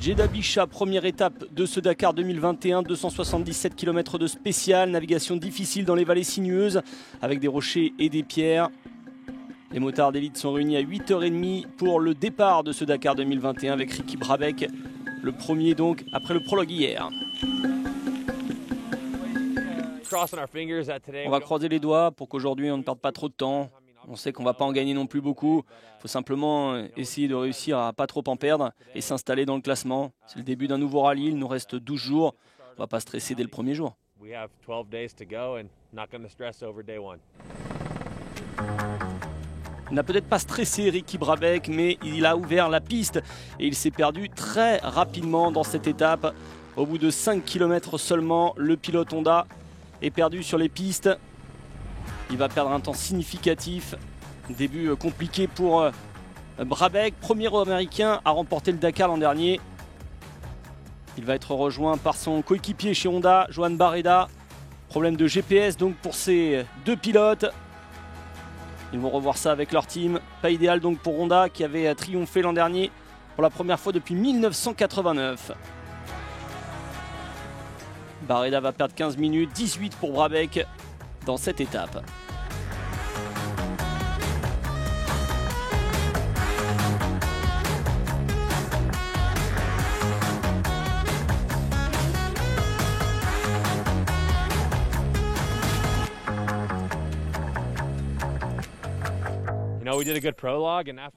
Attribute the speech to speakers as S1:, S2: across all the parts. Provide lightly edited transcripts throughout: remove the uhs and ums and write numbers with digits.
S1: Djeddah Bicha, première étape de ce Dakar 2021, 277 km de spécial, navigation difficile dans les vallées sinueuses avec des rochers et des pierres. Les motards d'élite sont réunis à 8h30 pour le départ de ce Dakar 2021 avec Ricky Brabec, le premier donc après le prologue hier. On va croiser les doigts pour qu'aujourd'hui on ne perde pas trop de temps. On sait qu'on ne va pas en gagner non plus beaucoup. Il faut simplement essayer de réussir à pas trop en perdre et s'installer dans le classement. C'est le début d'un nouveau rallye, il nous reste 12 jours. On ne va pas stresser dès le premier jour. Il n'a peut-être pas stressé Ricky Brabec, mais il a ouvert la piste et il s'est perdu très rapidement dans cette étape. Au bout de 5 km seulement, le pilote Honda est perdu sur les pistes. Il va perdre un temps significatif. Début compliqué pour Brabec, premier américain à remporter le Dakar l'an dernier. Il va être rejoint par son coéquipier chez Honda, Joan Barreda. Problème de GPS donc pour ces deux pilotes. Ils vont revoir ça avec leur team. Pas idéal donc pour Honda qui avait triomphé l'an dernier pour la première fois depuis 1989. Barreda va perdre 15 minutes, 18 pour Brabec dans cette étape.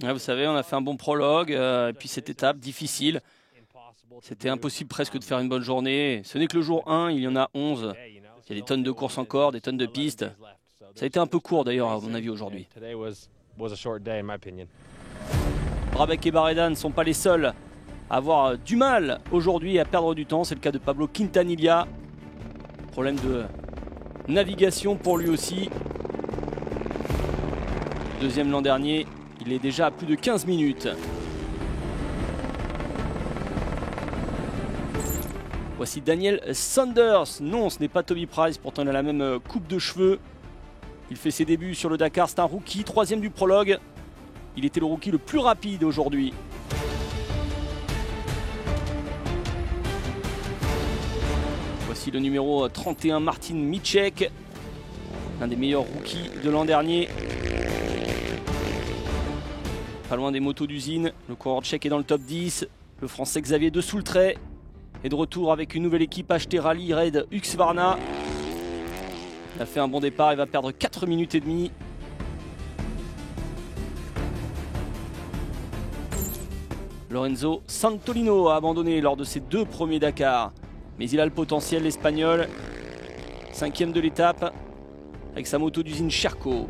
S1: Vous savez, on a fait un bon prologue, et puis cette étape difficile. C'était impossible presque de faire une bonne journée. Ce n'est que le jour 1, il y en a 11. Il y a des tonnes de courses encore, des tonnes de pistes. Ça a été un peu court d'ailleurs à mon avis aujourd'hui. Brabec et Barreda ne sont pas les seuls à avoir du mal aujourd'hui à perdre du temps. C'est le cas de Pablo Quintanilla. Problème de navigation pour lui aussi. Deuxième l'an dernier, il est déjà à plus de 15 minutes. Voici Daniel Sanders. Non, ce n'est pas Toby Price, pourtant il a la même coupe de cheveux. Il fait ses débuts sur le Dakar, c'est un rookie, troisième du prologue. Il était le rookie le plus rapide aujourd'hui. Voici le numéro 31, Martin Micek, l'un des meilleurs rookies de l'an dernier. Pas loin des motos d'usine, le coureur tchèque est dans le top 10. Le français Xavier de Soultret est de retour avec une nouvelle équipe HT Rally Red Husqvarna. Il a fait un bon départ, il va perdre 4 minutes et demie. Lorenzo Santolino a abandonné lors de ses deux premiers Dakar. Mais il a le potentiel, l'Espagnol. 5e de l'étape avec sa moto d'usine Sherco.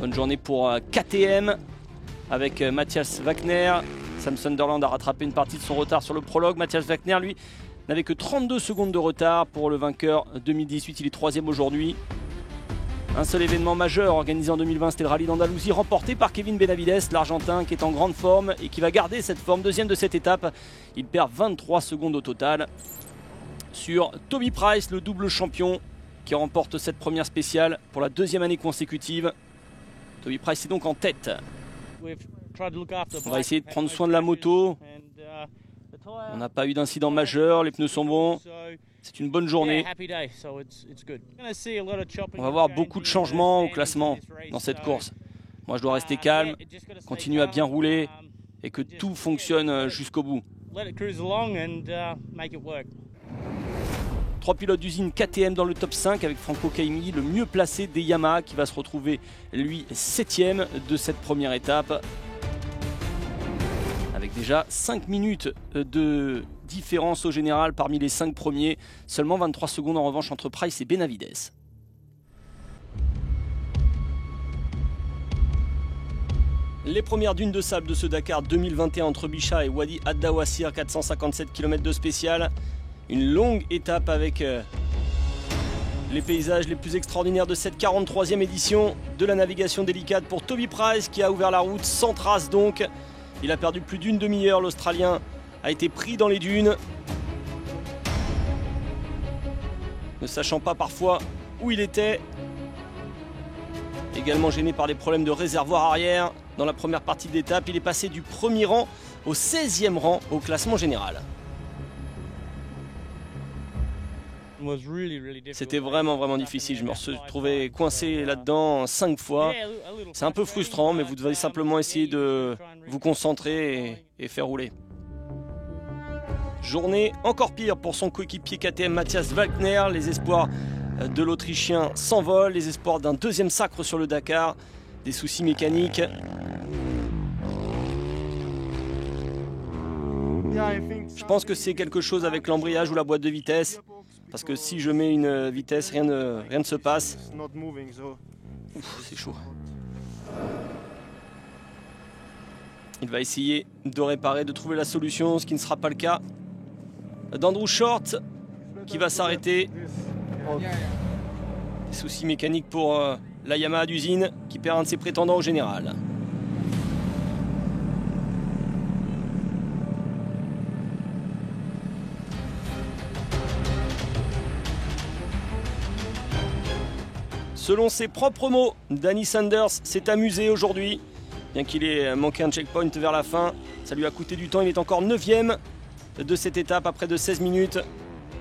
S1: Bonne journée pour KTM avec Matthias Wagner. Sam Sunderland a rattrapé une partie de son retard sur le prologue. Matthias Wagner, lui, n'avait que 32 secondes de retard pour le vainqueur 2018. Il est 3e aujourd'hui. Un seul événement majeur organisé en 2020, c'était le rallye d'Andalousie, remporté par Kevin Benavides, l'Argentin qui est en grande forme et qui va garder cette forme. Deuxième de cette étape, il perd 23 secondes au total sur Toby Price, le double champion qui remporte cette première spéciale pour la deuxième année consécutive. Toby Price est donc en tête. On va essayer de prendre soin de la moto. On n'a pas eu d'incident majeur, les pneus sont bons. C'est une bonne journée. On va voir beaucoup de changements au classement dans cette course. Moi je dois rester calme, continuer à bien rouler et que tout fonctionne jusqu'au bout. 3 pilotes d'usine KTM dans le top 5 avec Franco Caimi, le mieux placé des Yamaha qui va se retrouver lui 7e de cette première étape. Avec déjà 5 minutes de différence au général parmi les 5 premiers. Seulement 23 secondes en revanche entre Price et Benavides. Les premières dunes de sable de ce Dakar 2021 entre Bicha et Wadi Addawassir, 457 km de spécial. Une longue étape avec les paysages les plus extraordinaires de cette 43e édition de la navigation délicate pour Toby Price qui a ouvert la route sans trace donc. Il a perdu plus d'une demi-heure, l'Australien a été pris dans les dunes. Ne sachant pas parfois où il était. Également gêné par des problèmes de réservoir arrière. dans la première partie de l'étape. Il est passé du premier rang au 16e rang au classement général. C'était vraiment difficile. Je me suis retrouvé coincé là-dedans 5 fois. C'est un peu frustrant, mais vous devez simplement essayer de vous concentrer et faire rouler. Journée encore pire pour son coéquipier KTM Matthias Wagner. Les espoirs de l'Autrichien s'envolent. Les espoirs d'un deuxième sacre sur le Dakar. Des soucis mécaniques. Je pense que c'est quelque chose avec l'embrayage ou la boîte de vitesse. Parce que si je mets une vitesse, rien ne se passe. C'est chaud. Il va essayer de réparer, de trouver la solution, ce qui ne sera pas le cas d'Andrew Short, qui va s'arrêter. Des soucis mécaniques pour la Yamaha d'usine, qui perd un de ses prétendants au général. Selon ses propres mots, Danny Sanders s'est amusé aujourd'hui. Bien qu'il ait manqué un checkpoint vers la fin, ça lui a coûté du temps. Il est encore 9e de cette étape après de 16 minutes.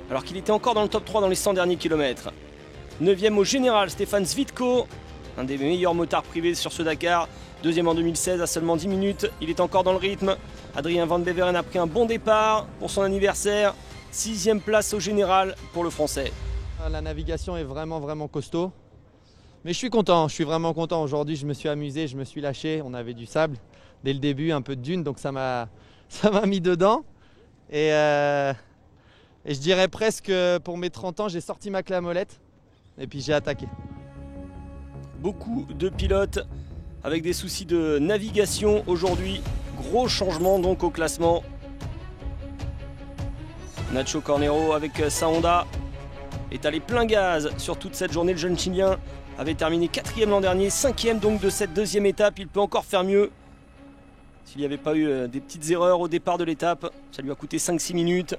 S1: Alors qu'il était encore dans le top 3 dans les 100 derniers kilomètres. 9e au général, Stefan Svitko, un des meilleurs motards privés sur ce Dakar. 2e en 2016 à seulement 10 minutes. Il est encore dans le rythme. Adrien Van Beveren a pris un bon départ pour son anniversaire. 6e place au général pour le Français.
S2: La navigation est vraiment costaud. Mais je suis content, je suis vraiment content. Aujourd'hui, je me suis amusé, je me suis lâché. On avait du sable dès le début, un peu de dune, donc ça m'a mis dedans. Et je dirais presque pour mes 30 ans, j'ai sorti ma clé à molette et puis j'ai attaqué.
S1: Beaucoup de pilotes avec des soucis de navigation aujourd'hui. Gros changement donc au classement. Nacho Cornero avec sa Honda est allé plein gaz sur toute cette journée. Le jeune Chilien avait terminé 4e l'an dernier, 5e donc de cette deuxième étape. Il peut encore faire mieux. S'il n'y avait pas eu des petites erreurs au départ de l'étape, ça lui a coûté 5-6 minutes.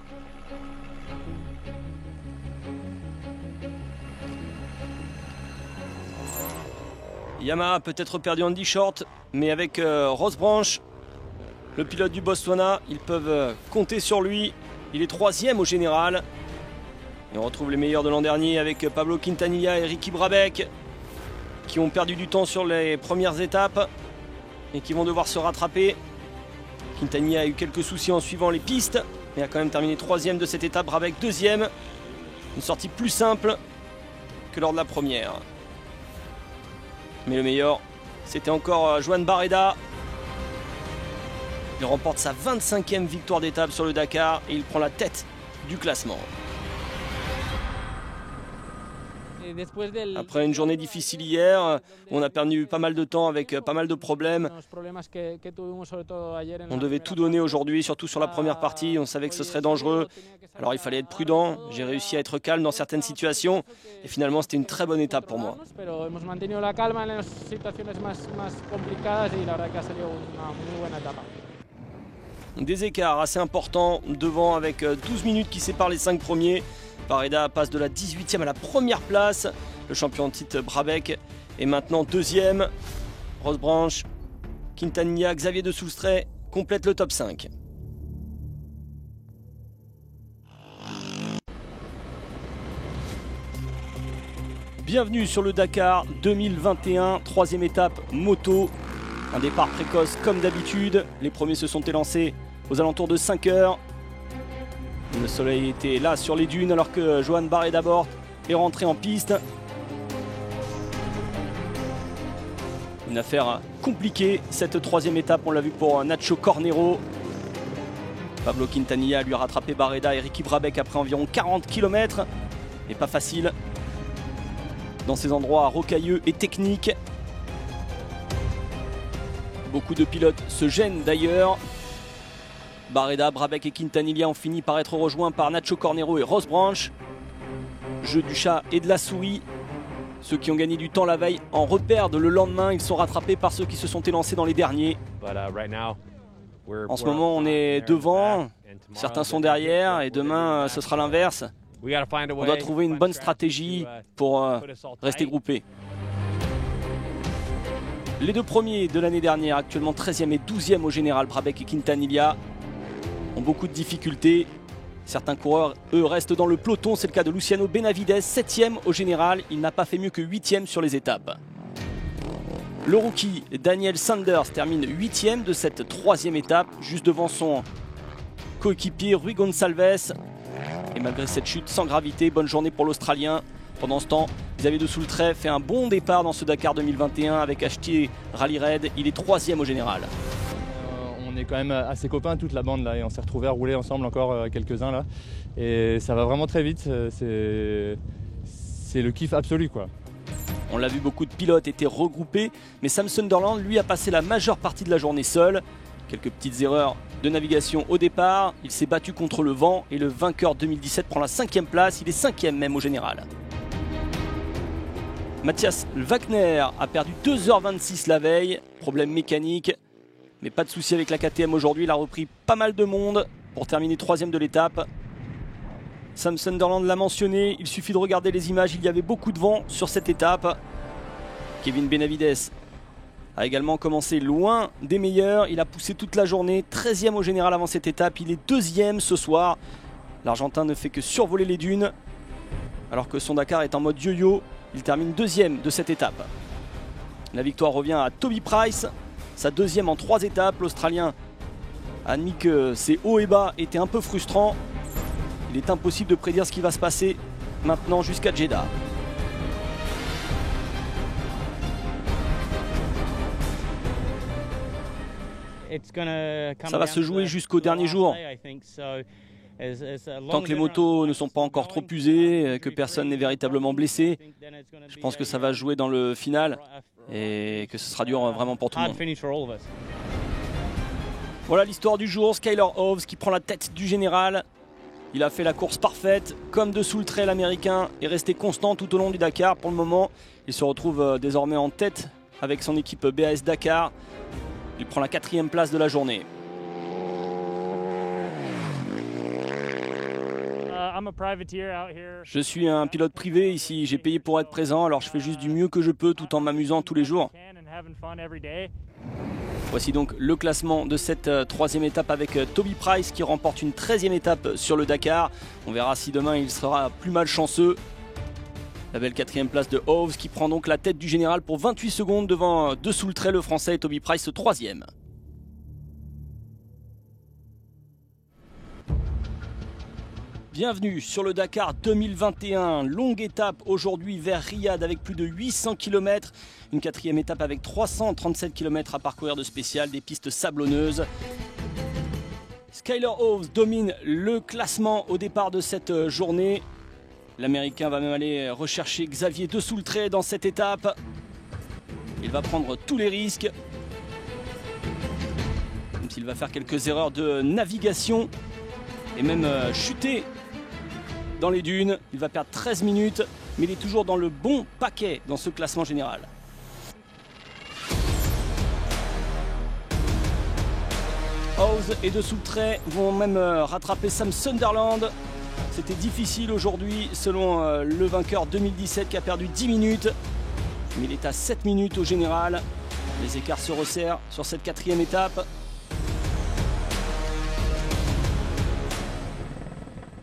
S1: Yamaha a peut-être perdu Andy Short, mais avec Ross Branch, le pilote du Botswana, ils peuvent compter sur lui. Il est 3e au général. Et on retrouve les meilleurs de l'an dernier avec Pablo Quintanilla et Ricky Brabec, qui ont perdu du temps sur les premières étapes et qui vont devoir se rattraper. Quintanilla a eu quelques soucis en suivant les pistes, mais a quand même terminé 3e de cette étape. Brabec 2e. Une sortie plus simple que lors de la première. Mais le meilleur, c'était encore Joan Barreda. Il remporte sa 25e victoire d'étape sur le Dakar et il prend la tête du classement. Après une journée difficile hier, on a perdu pas mal de temps avec pas mal de problèmes. On devait tout donner aujourd'hui, surtout sur la première partie. On savait que ce serait dangereux. Alors il fallait être prudent. J'ai réussi à être calme dans certaines situations. Et finalement, c'était une très bonne étape pour moi. Des écarts assez importants devant avec 12 minutes qui séparent les 5 premiers. Barreda passe de la 18e à la première place. Le champion en titre Brabec est maintenant 2e. Ross Branch, Quintanilla, Xavier de Soustray complètent le top 5. Bienvenue sur le Dakar 2021, 3e étape moto. Un départ précoce comme d'habitude. Les premiers se sont élancés aux alentours de 5 heures. Le soleil était là sur les dunes alors que Joan Barreda Bort est rentré en piste. Une affaire compliquée, cette 3e étape, on l'a vu pour Nacho Cornero. Pablo Quintanilla lui a rattrapé Barreda et Ricky Brabec après environ 40 km. Et pas facile dans ces endroits rocailleux et techniques. Beaucoup de pilotes se gênent d'ailleurs. Barreda, Brabec et Quintanilla ont fini par être rejoints par Nacho Cornero et Ross Branch. Jeu du chat et de la souris. Ceux qui ont gagné du temps la veille en reperdent le lendemain. Ils sont rattrapés par ceux qui se sont élancés dans les derniers. En ce moment, on est devant. Certains sont derrière et demain, ce sera l'inverse. On doit trouver une bonne stratégie pour rester groupés. Les deux premiers de l'année dernière, actuellement 13e et 12e au général, Brabec et Quintanilla, ont beaucoup de difficultés. Certains coureurs, eux, restent dans le peloton. C'est le cas de Luciano Benavides, 7e au général. Il n'a pas fait mieux que 8e sur les étapes. Le rookie Daniel Sanders termine 8e de cette 3e étape, juste devant son coéquipier Rui Gonçalves. Et malgré cette chute sans gravité, bonne journée pour l'Australien. Pendant ce temps, Xavier de Soultret fait un bon départ dans ce Dakar 2021 avec Ashtier Rally Raid. Il est 3e au général.
S3: On est quand même assez copains toute la bande là et on s'est retrouvés à rouler ensemble encore quelques-uns là. Et ça va vraiment très vite, c'est le kiff absolu quoi.
S1: On l'a vu, beaucoup de pilotes étaient regroupés, mais Sam Sunderland lui a passé la majeure partie de la journée seul. Quelques petites erreurs de navigation au départ, il s'est battu contre le vent et le vainqueur 2017 prend la 5e place, il est 5e même au général. Matthias Wagner a perdu 2h26 la veille, problème mécanique, mais pas de souci avec la KTM aujourd'hui, il a repris pas mal de monde pour terminer 3e de l'étape. Sam Sunderland l'a mentionné, il suffit de regarder les images, il y avait beaucoup de vent sur cette étape. Kevin Benavides a également commencé loin des meilleurs, il a poussé toute la journée, 13e au général avant cette étape, il est 2e ce soir. L'Argentin ne fait que survoler les dunes, alors que son Dakar est en mode yo-yo. Il termine 2e de cette étape. La victoire revient à Toby Price, sa 2e en 3 étapes. L'Australien a admis que ses hauts et bas étaient un peu frustrants. Il est impossible de prédire ce qui va se passer maintenant jusqu'à Jeddah. Ça va se jouer jusqu'au dernier jour. Tant que les motos ne sont pas encore trop usées, que personne n'est véritablement blessé, je pense que ça va jouer dans le final et que ce sera dur vraiment pour tout le monde. Voilà l'histoire du jour, Skyler Hoves qui prend la tête du général. Il a fait la course parfaite, comme de Soultret, l'Américain est resté constant tout au long du Dakar. Pour le moment, il se retrouve désormais en tête avec son équipe BAS Dakar. Il prend la 4e place de la journée. Je suis un pilote privé ici, j'ai payé pour être présent, alors je fais juste du mieux que je peux tout en m'amusant tous les jours. Voici donc le classement de cette 3e étape avec Toby Price qui remporte une 13e étape sur le Dakar. On verra si demain il sera plus malchanceux. La belle 4e place de Hoves qui prend donc la tête du général pour 28 secondes devant De Soultret le français et Toby Price 3e. Bienvenue sur le Dakar 2021, longue étape aujourd'hui vers Riyad avec plus de 800 km, une 4e étape avec 337 km à parcourir de spécial, des pistes sablonneuses. Skyler Hoves domine le classement au départ de cette journée. L'Américain va même aller rechercher Xavier De Soultret dans cette étape. Il va prendre tous les risques, même s'il va faire quelques erreurs de navigation et même chuter dans les dunes. Il va perdre 13 minutes, mais il est toujours dans le bon paquet dans ce classement général. Hoves et De Soultret vont même rattraper Sam Sunderland. C'était difficile aujourd'hui selon le vainqueur 2017 qui a perdu 10 minutes. Mais il est à 7 minutes au général. Les écarts se resserrent sur cette 4e étape.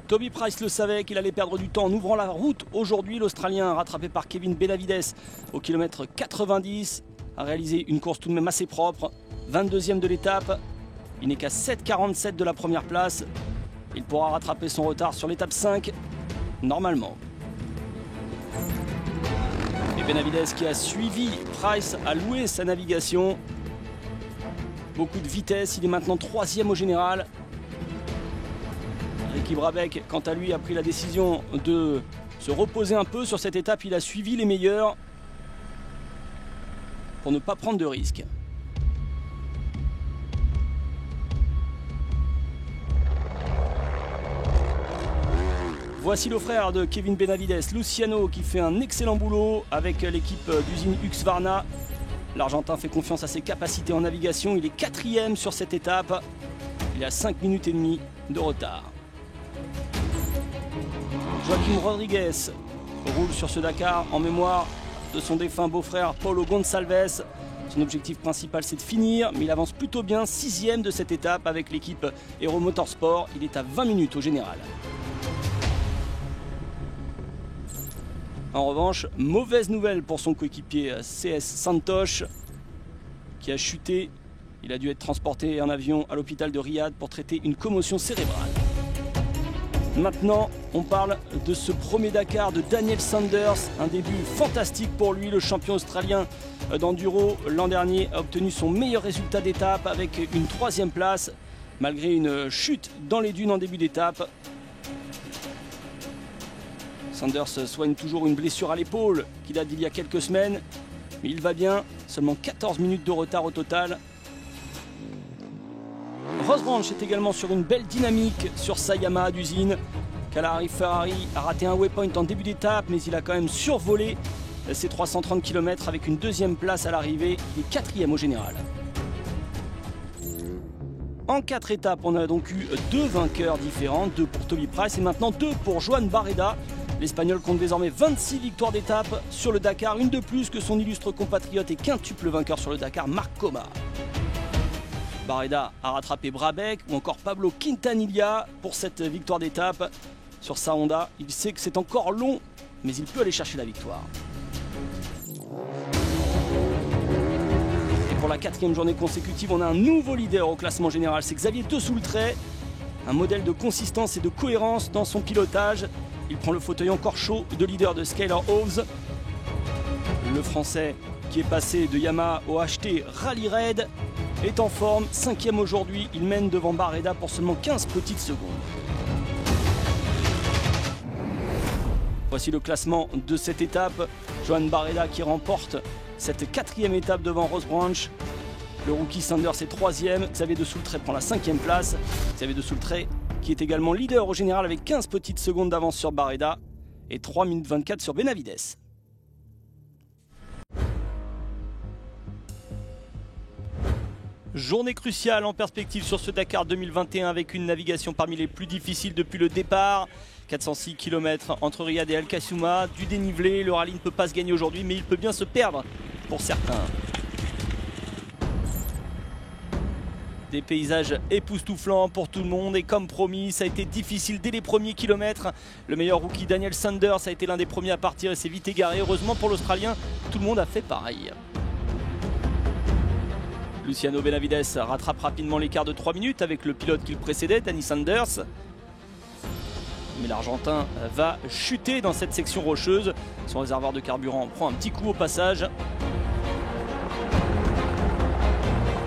S1: Toby Price le savait qu'il allait perdre du temps en ouvrant la route. Aujourd'hui, l'Australien rattrapé par Kevin Benavides au kilomètre 90 a réalisé une course tout de même assez propre. 22e de l'étape. Il n'est qu'à 7,47 de la première place. Il pourra rattraper son retard sur l'étape 5, normalement. Et Benavides qui a suivi Price a loué sa navigation. Beaucoup de vitesse, il est maintenant 3e au général. Ricky Brabec, quant à lui, a pris la décision de se reposer un peu sur cette étape. Il a suivi les meilleurs pour ne pas prendre de risques. Voici le frère de Kevin Benavides, Luciano, qui fait un excellent boulot avec l'équipe d'usine Husqvarna. L'Argentin fait confiance à ses capacités en navigation. Il est 4e sur cette étape. Il a 5 minutes et demie de retard. Joaquim Rodriguez roule sur ce Dakar en mémoire de son défunt beau-frère Paulo Gonçalves. Son objectif principal, c'est de finir, mais il avance plutôt bien, 6e de cette étape avec l'équipe Hero Motorsport. Il est à 20 minutes au général. En revanche, mauvaise nouvelle pour son coéquipier CS Santosh, qui a chuté. Il a dû être transporté en avion à l'hôpital de Riyad pour traiter une commotion cérébrale. Maintenant, on parle de ce premier Dakar de Daniel Sanders. Un début fantastique pour lui, le champion australien d'enduro. L'an dernier a obtenu son meilleur résultat d'étape avec une 3e place, malgré une chute dans les dunes en début d'étape. Sanders soigne toujours une blessure à l'épaule qui date d'il y a quelques semaines, mais il va bien, seulement 14 minutes de retard au total. Rosebranch est également sur une belle dynamique sur sa Yamaha d'usine. Kalahari Ferrari a raté un waypoint en début d'étape, mais il a quand même survolé ses 330 km avec une 2e place à l'arrivée. Il est 4e au général. En 4 étapes, on a donc eu 2 vainqueurs différents, 2 pour Toby Price et maintenant 2 pour Joan Barreda. L'Espagnol compte désormais 26 victoires d'étape sur le Dakar, une de plus que son illustre compatriote et quintuple vainqueur sur le Dakar, Marc Coma. Barreda a rattrapé Brabec ou encore Pablo Quintanilla pour cette victoire d'étape sur sa Honda. Il sait que c'est encore long, mais il peut aller chercher la victoire. Et pour la 4e journée consécutive, on a un nouveau leader au classement général, c'est Xavier De Soultret. Un modèle de consistance et de cohérence dans son pilotage. Il prend le fauteuil encore chaud de leader de Skylar Hoves. Le Français qui est passé de Yamaha au HT Rally Raid est en forme, 5e aujourd'hui. Il mène devant Barreda pour seulement 15 petites secondes. Voici le classement de cette étape. Joan Barreda qui remporte cette 4e étape devant Rosebranch. Le rookie Sanders est 3e. Xavier De Soultret prend la 5e place. Xavier De Soultret qui est également leader au général avec 15 petites secondes d'avance sur Barreda et 3 minutes 24 sur Benavides. Journée cruciale en perspective sur ce Dakar 2021 avec une navigation parmi les plus difficiles depuis le départ. 406 km entre Riyad et Al Kassouma, du dénivelé. Le rallye ne peut pas se gagner aujourd'hui, mais il peut bien se perdre pour certains. Des paysages époustouflants pour tout le monde et comme promis, ça a été difficile dès les premiers kilomètres. Le meilleur rookie Daniel Sanders a été l'un des premiers à partir et s'est vite égaré. Heureusement pour l'Australien, tout le monde a fait pareil. Luciano Benavides rattrape rapidement l'écart de 3 minutes avec le pilote qui le précédait, Danny Sanders. Mais l'Argentin va chuter dans cette section rocheuse. Son réservoir de carburant prend un petit coup au passage.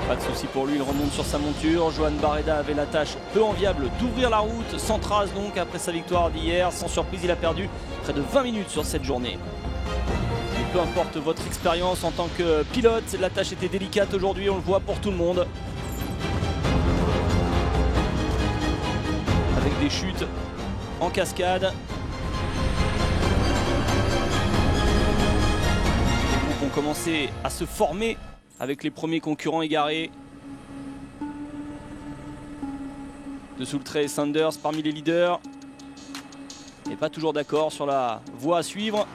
S1: Pas de souci pour lui, il remonte sur sa monture. Joan Barreda avait la tâche peu enviable d'ouvrir la route, sans trace donc après sa victoire d'hier. Sans surprise, il a perdu près de 20 minutes sur cette journée. Mais peu importe votre expérience en tant que pilote, la tâche était délicate aujourd'hui, on le voit pour tout le monde. Avec des chutes en cascade. Les groupes ont commencé à se former avec les premiers concurrents égarés. De Soultret et Sanders parmi les leaders. Et pas toujours d'accord sur la voie à suivre.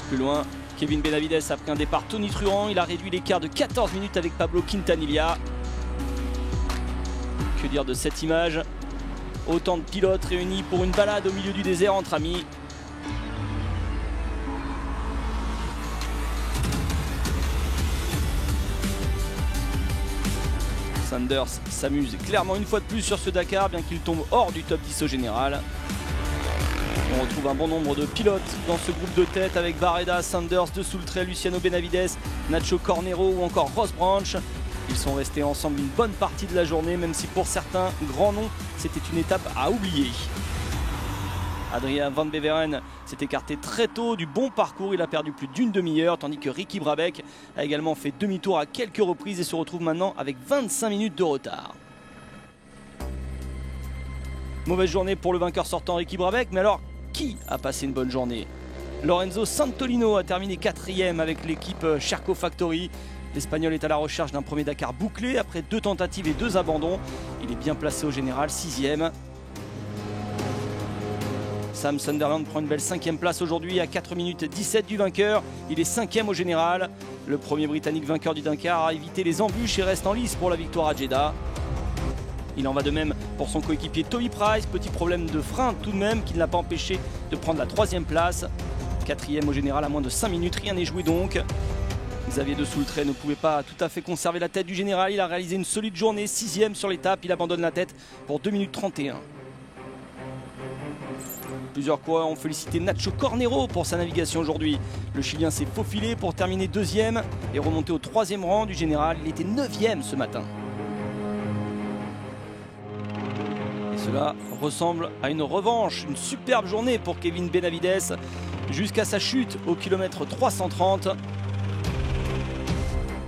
S1: Plus loin, Kevin Benavides a pris un départ tonitruant. Il a réduit l'écart de 14 minutes avec Pablo Quintanilla. Que dire de cette image? Autant de pilotes réunis pour une balade au milieu du désert entre amis. Sanders s'amuse clairement une fois de plus sur ce Dakar, bien qu'il tombe hors du top 10 au général. On retrouve un bon nombre de pilotes dans ce groupe de tête avec Barreda, Sanders, De Soultret, Luciano Benavides, Nacho Cornero ou encore Rosebranch. Ils sont restés ensemble une bonne partie de la journée, même si pour certains grands noms, c'était une étape à oublier. Adrien Van Beveren s'est écarté très tôt du bon parcours, il a perdu plus d'une demi-heure, tandis que Ricky Brabec a également fait demi-tour à quelques reprises et se retrouve maintenant avec 25 minutes de retard. Mauvaise journée pour le vainqueur sortant Ricky Brabec, mais alors qui a passé une bonne journée? Lorenzo Santolino a terminé 4e avec l'équipe Sherco Factory. L'Espagnol est à la recherche d'un premier Dakar bouclé après 2 tentatives et 2 abandons. Il est bien placé au général, 6e. Sam Sunderland prend une belle 5e place aujourd'hui à 4 minutes 17 du vainqueur. Il est 5e au général. Le premier Britannique vainqueur du Dakar a évité les embûches et reste en lice pour la victoire à Jeddah. Il en va de même pour son coéquipier Toby Price. Petit problème de frein tout de même qui ne l'a pas empêché de prendre la 3e place. 4e au général à moins de 5 minutes, rien n'est joué donc. Xavier de Soultret ne pouvait pas tout à fait conserver la tête du général. Il a réalisé une solide journée, 6e sur l'étape. Il abandonne la tête pour 2 minutes 31. Plusieurs coureurs ont félicité Nacho Cornero pour sa navigation aujourd'hui. Le Chilien s'est faufilé pour terminer 2e et remonter au 3e rang du général. Il était 9e ce matin. Et cela ressemble à une revanche, une superbe journée pour Kevin Benavides jusqu'à sa chute au kilomètre 330.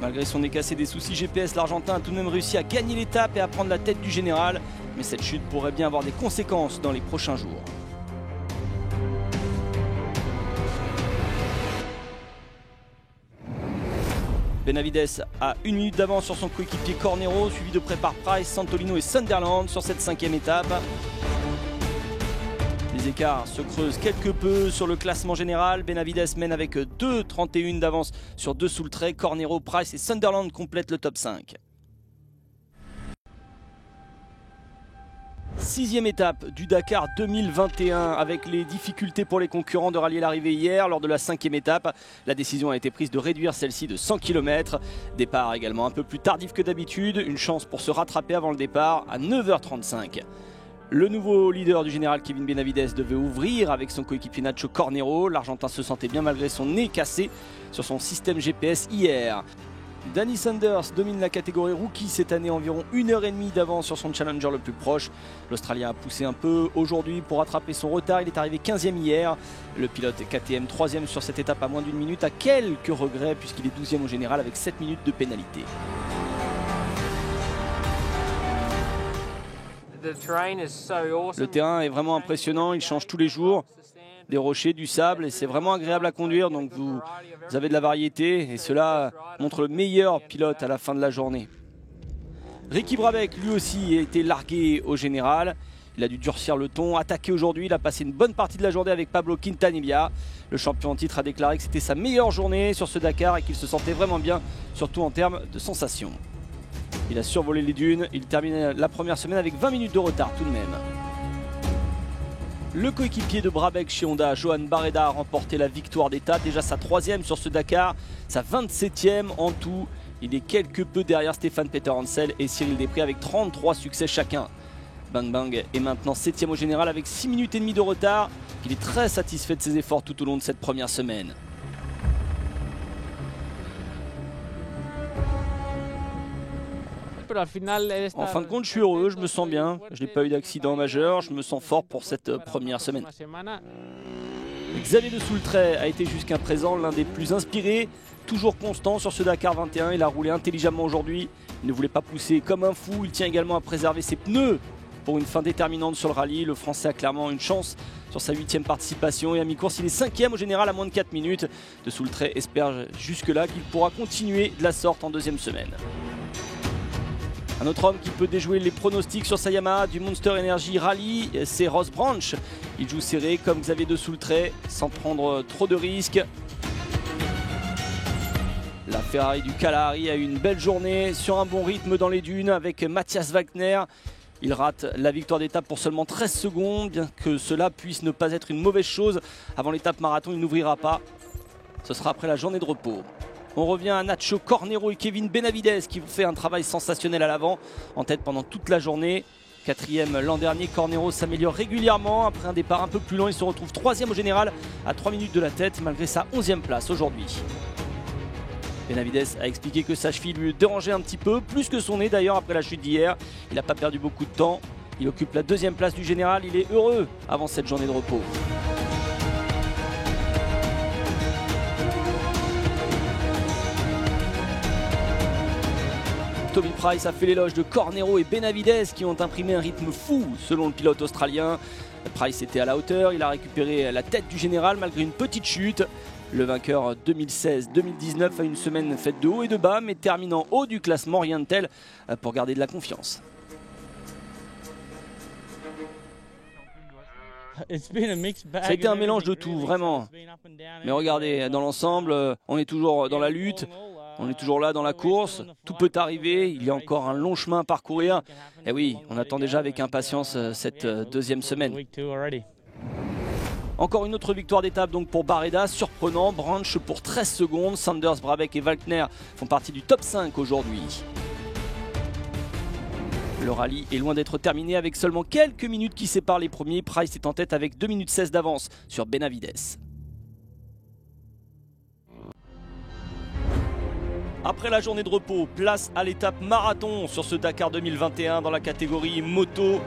S1: Malgré son nez cassé des soucis GPS, l'Argentin a tout de même réussi à gagner l'étape et à prendre la tête du général. Mais cette chute pourrait bien avoir des conséquences dans les prochains jours. Benavides a 1 minute d'avance sur son coéquipier Cornero, suivi de près par Price, Santolino et Sunderland sur cette 5e étape. Les écarts se creusent quelque peu sur le classement général. Benavides mène avec 2,31 d'avance sur De Soultret. Cornero, Price et Sunderland complètent le top 5. 6e étape du Dakar 2021 avec les difficultés pour les concurrents de rallier l'arrivée hier. Lors de la 5e étape, la décision a été prise de réduire celle-ci de 100 km. Départ également un peu plus tardif que d'habitude. Une chance pour se rattraper avant le départ à 9h35. Le nouveau leader du général Kevin Benavides devait ouvrir avec son coéquipier Nacho Cornero. L'Argentin se sentait bien malgré son nez cassé sur son système GPS hier. Danny Sanders domine la catégorie rookie cette année, environ 1h30 d'avance sur son challenger le plus proche. L'Australien a poussé un peu aujourd'hui pour rattraper son retard. Il est arrivé 15e hier. Le pilote est KTM 3e sur cette étape à moins d'1 minute, à quelques regrets puisqu'il est 12e au général avec 7 minutes de pénalité. Le terrain est vraiment impressionnant, il change tous les jours. Des rochers, du sable, et c'est vraiment agréable à conduire, donc vous avez de la variété et cela montre le meilleur pilote à la fin de la journée. Ricky Brabec lui aussi a été largué au général. Il a dû durcir le ton, attaquer aujourd'hui. Il a passé une bonne partie de la journée avec Pablo Quintanilla. Le champion en titre a déclaré que c'était sa meilleure journée sur ce Dakar et qu'il se sentait vraiment bien, surtout en termes de sensations. Il a survolé les dunes, il termine la première semaine avec 20 minutes de retard tout de même. Le coéquipier de Brabec chez Honda, Johan Barreda, a remporté la victoire d'étape, déjà sa 3e sur ce Dakar, sa 27e en tout. Il est quelque peu derrière Stéphane Peter Hansel et Cyril Després avec 33 succès chacun. Bang Bang est maintenant 7e au général avec 6 minutes et demie de retard. Il est très satisfait de ses efforts tout au long de cette première semaine. En fin de compte, je suis heureux, je me sens bien. Je n'ai pas eu d'accident majeur, je me sens fort pour cette première semaine. Xavier de Soultret a été jusqu'à présent l'un des plus inspirés, toujours constant sur ce Dakar 21. Il a roulé intelligemment aujourd'hui, il ne voulait pas pousser comme un fou. Il tient également à préserver ses pneus pour une fin déterminante sur le rallye. Le Français a clairement une chance sur sa 8e participation et à mi-course il est 5e au général à moins de 4 minutes. De Soultret espère jusque-là qu'il pourra continuer de la sorte en 2e semaine. Un autre homme qui peut déjouer les pronostics sur sa Yamaha du Monster Energy Rally, c'est Ross Branch. Il joue serré comme Xavier de Soultret, sans prendre trop de risques. La Ferrari du Kalahari a eu une belle journée sur un bon rythme dans les dunes avec Matthias Wagner. Il rate la victoire d'étape pour seulement 13 secondes, bien que cela puisse ne pas être une mauvaise chose. Avant l'étape marathon, il n'ouvrira pas. Ce sera après la journée de repos. On revient à Nacho Cornero et Kevin Benavides qui ont fait un travail sensationnel à l'avant, en tête pendant toute la journée. 4e l'an dernier, Cornero s'améliore régulièrement. Après un départ un peu plus lent, il se retrouve 3e au général à 3 minutes de la tête malgré sa 11e place aujourd'hui. Benavides a expliqué que sa cheville lui dérangeait un petit peu, plus que son nez d'ailleurs après la chute d'hier. Il n'a pas perdu beaucoup de temps. Il occupe la 2e place du général. Il est heureux avant cette journée de repos. Toby Price a fait l'éloge de Cornero et Benavides qui ont imprimé un rythme fou selon le pilote australien. Price était à la hauteur, il a récupéré la tête du général malgré une petite chute. Le vainqueur 2016-2019 a une semaine faite de haut et de bas mais termine en haut du classement, rien de tel pour garder de la confiance. Ça a été un mélange de tout, vraiment. Mais regardez, dans l'ensemble, on est toujours dans la lutte, on est toujours là dans la course, tout peut arriver, il y a encore un long chemin à parcourir. Et oui, on attend déjà avec impatience cette deuxième semaine. Encore une autre victoire d'étape donc pour Barreda, surprenant, Branch pour 13 secondes, Sanders, Brabec et Wagner font partie du top 5 aujourd'hui. Le rallye est loin d'être terminé avec seulement quelques minutes qui séparent les premiers. Price est en tête avec 2 minutes 16 d'avance sur Benavides. Après la journée de repos, place à l'étape marathon sur ce Dakar 2021 dans la catégorie moto.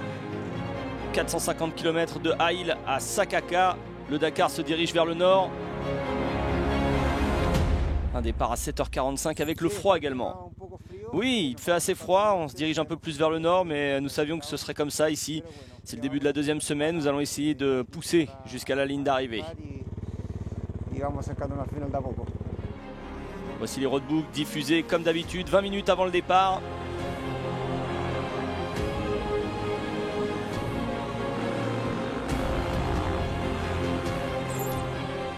S1: 450 km de Haïl à Sakaka. Le Dakar se dirige vers le nord. Un départ à 7h45 avec le froid également. Oui, il fait assez froid, on se dirige un peu plus vers le nord, mais nous savions que ce serait comme ça ici. C'est le début de la deuxième semaine, nous allons essayer de pousser jusqu'à la ligne d'arrivée. Voici les roadbooks diffusés comme d'habitude, 20 minutes avant le départ.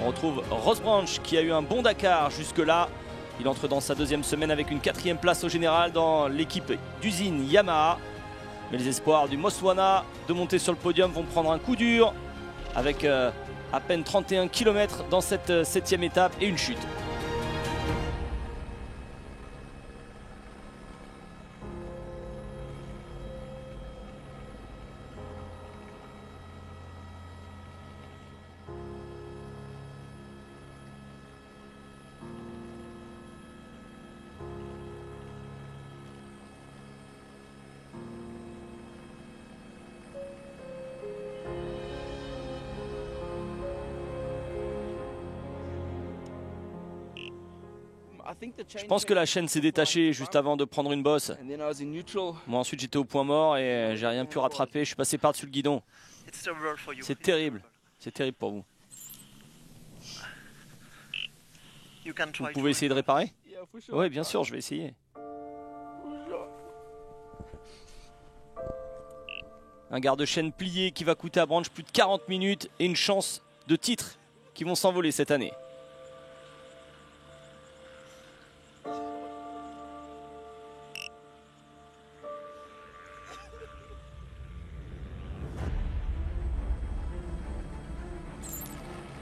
S1: On retrouve Ross Branch qui a eu un bon Dakar jusque-là. Il entre dans sa deuxième semaine avec une 4e place au général dans l'équipe d'usine Yamaha. Mais les espoirs du Moswana de monter sur le podium vont prendre un coup dur avec à peine 31 km dans cette 7e étape et une chute. Je pense que la chaîne s'est détachée juste avant de prendre une bosse. Moi ensuite j'étais au point mort et j'ai rien pu rattraper, je suis passé par-dessus le guidon. C'est terrible pour vous. Vous pouvez essayer de réparer? Oui, bien sûr, je vais essayer. Un garde-chaîne plié qui va coûter à Branch plus de 40 minutes et une chance de titres qui vont s'envoler cette année.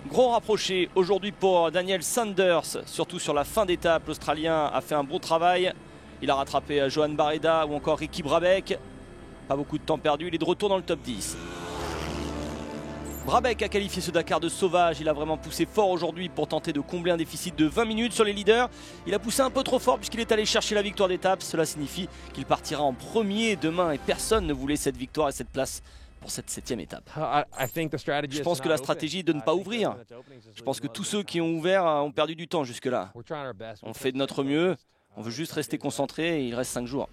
S1: Gros rapproché aujourd'hui pour Daniel Sanders, surtout sur la fin d'étape. L'Australien a fait un bon travail. Il a rattrapé Johan Barreda ou encore Ricky Brabec. Pas beaucoup de temps perdu, il est de retour dans le top 10. Brabec a qualifié ce Dakar de sauvage. Il a vraiment poussé fort aujourd'hui pour tenter de combler un déficit de 20 minutes sur les leaders. Il a poussé un peu trop fort puisqu'il est allé chercher la victoire d'étape. Cela signifie qu'il partira en premier demain et personne ne voulait cette victoire et cette place pour cette 7e étape. Je pense que la stratégie est de ne pas ouvrir. Je pense que tous ceux qui ont ouvert ont perdu du temps jusque-là. On fait de notre mieux, on veut juste rester concentré et il reste 5 jours.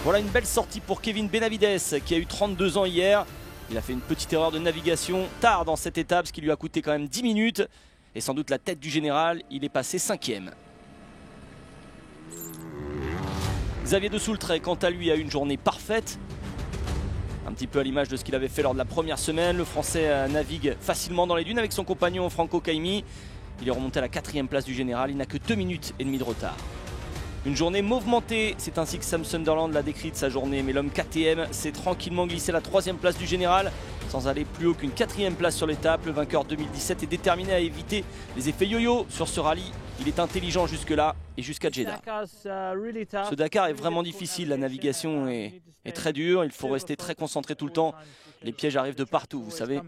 S1: Voilà une belle sortie pour Kevin Benavides qui a eu 32 ans hier. Il a fait une petite erreur de navigation tard dans cette étape, ce qui lui a coûté quand même 10 minutes. Et sans doute la tête du général, il est passé 5e. Xavier de Soultret, quant à lui, a eu une journée parfaite. Un petit peu à l'image de ce qu'il avait fait lors de la première semaine. Le Français navigue facilement dans les dunes avec son compagnon Franco Caimi. Il est remonté à la 4e place du général. Il n'a que 2 minutes et demie de retard. Une journée mouvementée, c'est ainsi que Sam Sunderland l'a décrite sa journée. Mais l'homme KTM s'est tranquillement glissé à la 3e place du général sans aller plus haut qu'une 4e place sur l'étape. Le vainqueur 2017 est déterminé à éviter les effets yo-yo sur ce rallye. Il est intelligent jusque-là et jusqu'à Jeddah. Ce Dakar est vraiment difficile, la navigation est très dure, il faut rester très concentré tout le temps. Les pièges arrivent de partout, vous savez.